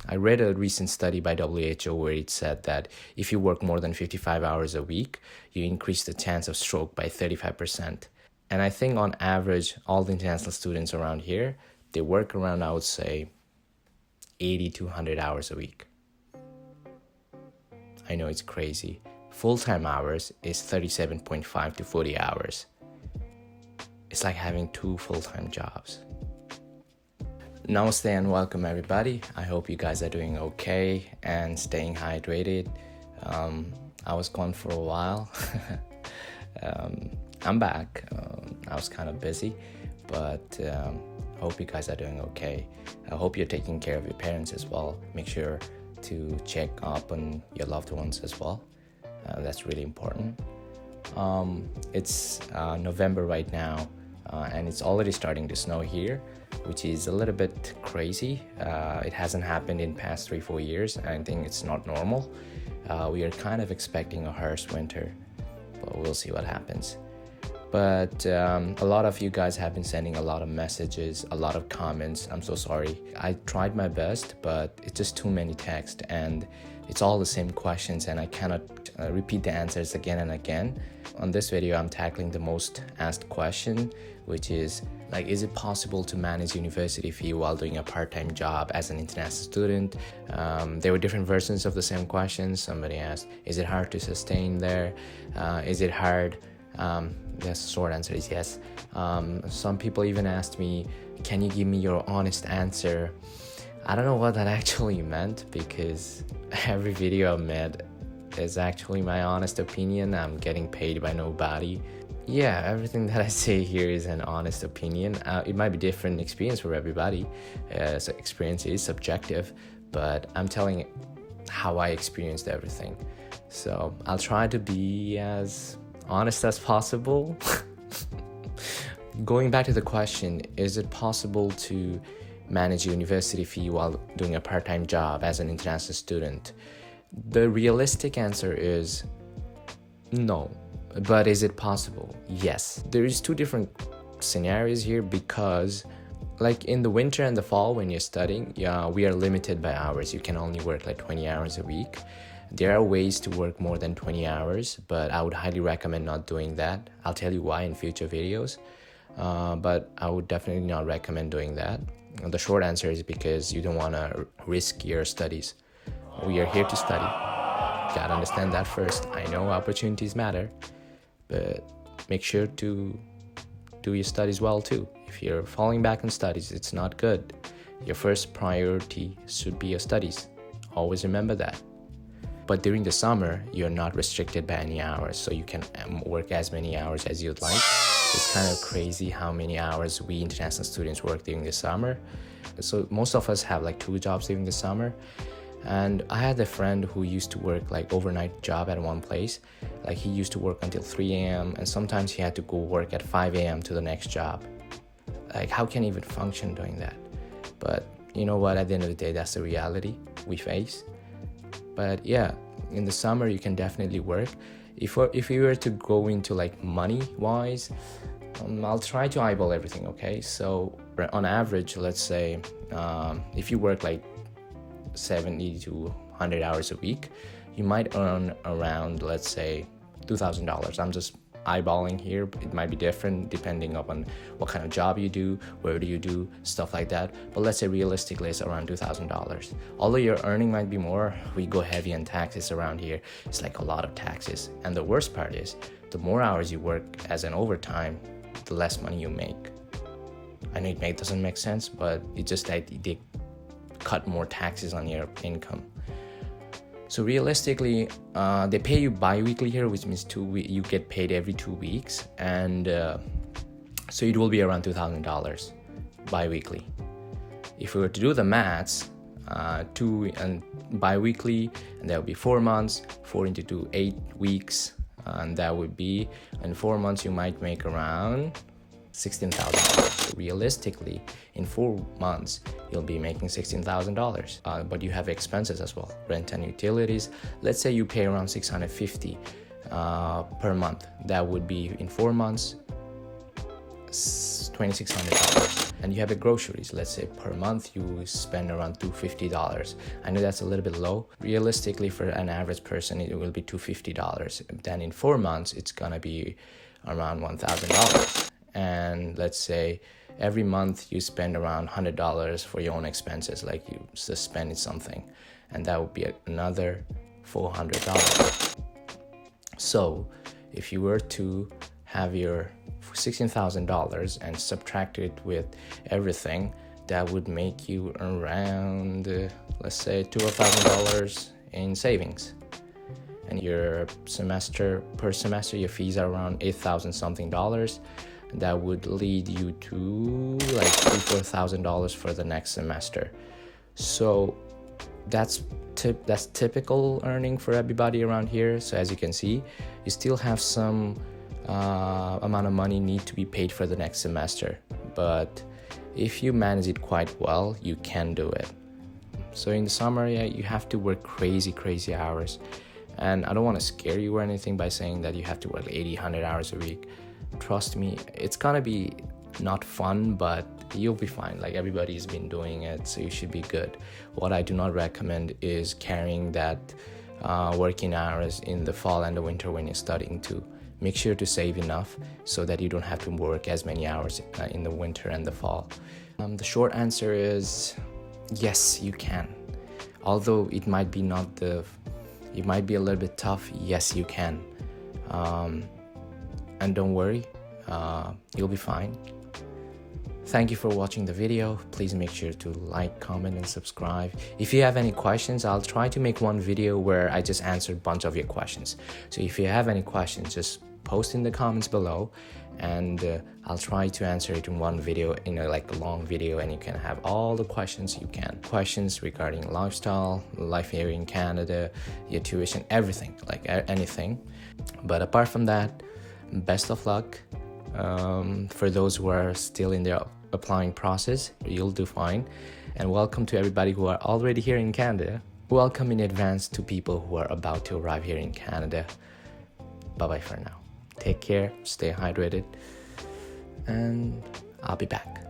I read a recent study by WHO where it said that if you work more than 55 hours a week, you increase the chance of stroke by 35%. And I think on average, all the international students around here, they work around, I would say, 80 to 100 hours a week. I know it's crazy. Full-time hours is 37.5 to 40 hours. It's like having 2 full-time jobs. Namaste and welcome everybody. I hope you guys are doing okay and staying hydrated. I was gone for a while. I'm back. I was kind of busy, but hope you guys are doing okay. I hope you're taking care of your parents as well. Make sure to check up on your loved ones as well. That's really important. It's November right now, and it's already starting to snow here, which is a little bit crazy. It hasn't happened in past 3-4 years. I think it's not normal. We are kind of expecting a harsh winter, but we'll see what happens. But a lot of you guys have been sending a lot of messages, a lot of comments. I'm so sorry. I tried my best, but it's just too many texts and it's all the same questions and I cannot repeat the answers again and again. On this video, I'm tackling the most asked question, which is like, is it possible to manage university fee while doing a part-time job as an international student? There were different versions of the same question. Somebody asked, is it hard to sustain there? Is it hard? The short answer is yes. Some people even asked me, can you give me your honest answer? I don't know what that actually meant because every video I made is actually my honest opinion. I'm getting paid by nobody. Yeah, everything that I say here is an honest opinion. It might be different experience for everybody. So experience is subjective, but I'm telling how I experienced everything. So I'll try to be as honest as possible. Going back to the question, is it possible to manage university fee while doing a part-time job as an international student? The realistic answer is no. But is it possible? Yes. There is 2 different scenarios here because like in the winter and the fall when you're studying, we are limited by hours. You can only work like 20 hours a week. There are ways to work more than 20 hours, but I would highly recommend not doing that. I'll tell you why in future videos, but I would definitely not recommend doing that. And the short answer is because you don't want to risk your studies. We are here to study. Gotta understand that first. I know opportunities matter, but make sure to do your studies well too. If you're falling back on studies, it's not good. Your first priority should be your studies. Always remember that. But during the summer, you're not restricted by any hours, so you can work as many hours as you'd like. It's kind of crazy how many hours we international students work during the summer. So most of us have like 2 jobs during the summer. And I had a friend who used to work like overnight job at one place. Like he used to work until 3 a.m. and sometimes he had to go work at 5 a.m. to the next job. Like how can he even function doing that? But you know what, at the end of the day, that's the reality we face. But yeah, in the summer you can definitely work. If you were to go into like money wise, I'll try to eyeball everything, okay? So on average, let's say if you work like 70 to 100 hours a week, you might earn around, let's say, $2,000. I'm just eyeballing here. It might be different depending upon what kind of job you do, where do you do, stuff like that. But let's say realistically it's around $2,000. Although your earning might be more, we go heavy on taxes around here. It's like a lot of taxes. And the worst part is, the more hours you work as an overtime, the less money you make. I know it doesn't make sense, but it's just like they cut more taxes on your income. So realistically, they pay you bi-weekly here, which means you get paid every 2 weeks, and so it will be around $2,000 bi-weekly. If we were to do the maths, 2 and bi-weekly, and that would be 4 months, 4 into 2, 8 weeks, and that would be in 4 months you might make around $16,000. So realistically, in 4 months, you'll be making $16,000. But you have expenses as well, rent and utilities. Let's say you pay around $650 per month. That would be in 4 months, $2,600. And you have a groceries, let's say per month you spend around $250. I know that's a little bit low. Realistically, for an average person, it will be $250. Then in 4 months, it's gonna be around $1,000. And let's say every month you spend around $100 for your own expenses, like you just spend something, and that would be another $400. So if you were to have your $16,000 and subtract it with everything, that would make you around let's say $12,000 in savings. And your per semester your fees are around $8,000 something. That would lead you to like $3,000-4,000 for the next semester. So that's typical earning for everybody around here. So as you can see, you still have some amount of money need to be paid for the next semester, but if you manage it quite well, you can do it. So in the summer, you have to work crazy hours, and I don't want to scare you or anything by saying that you have to work 80-100 hours a week. Trust me, it's gonna be not fun, but you'll be fine. Like, everybody's been doing it, so you should be good. What I do not recommend is carrying that working hours in the fall and the winter when you're studying too. Make sure to save enough so that you don't have to work as many hours in the winter and the fall. The short answer is yes, you can. Although it might be it might be a little bit tough. Yes, you can. And don't worry, you'll be fine. Thank you for watching the video. Please make sure to like, comment, and subscribe. If you have any questions, I'll try to make one video where I just answer a bunch of your questions. So if you have any questions, just post in the comments below, and I'll try to answer it in one video, in a long video, and you can have all the questions you can. Questions regarding lifestyle, life here in Canada, your tuition, everything, anything. But apart from that, best of luck. For those who are still in their applying process, you'll do fine. And welcome to everybody who are already here in Canada. Welcome in advance to people who are about to arrive here in Canada. Bye-bye for now. Take care, stay hydrated, and I'll be back.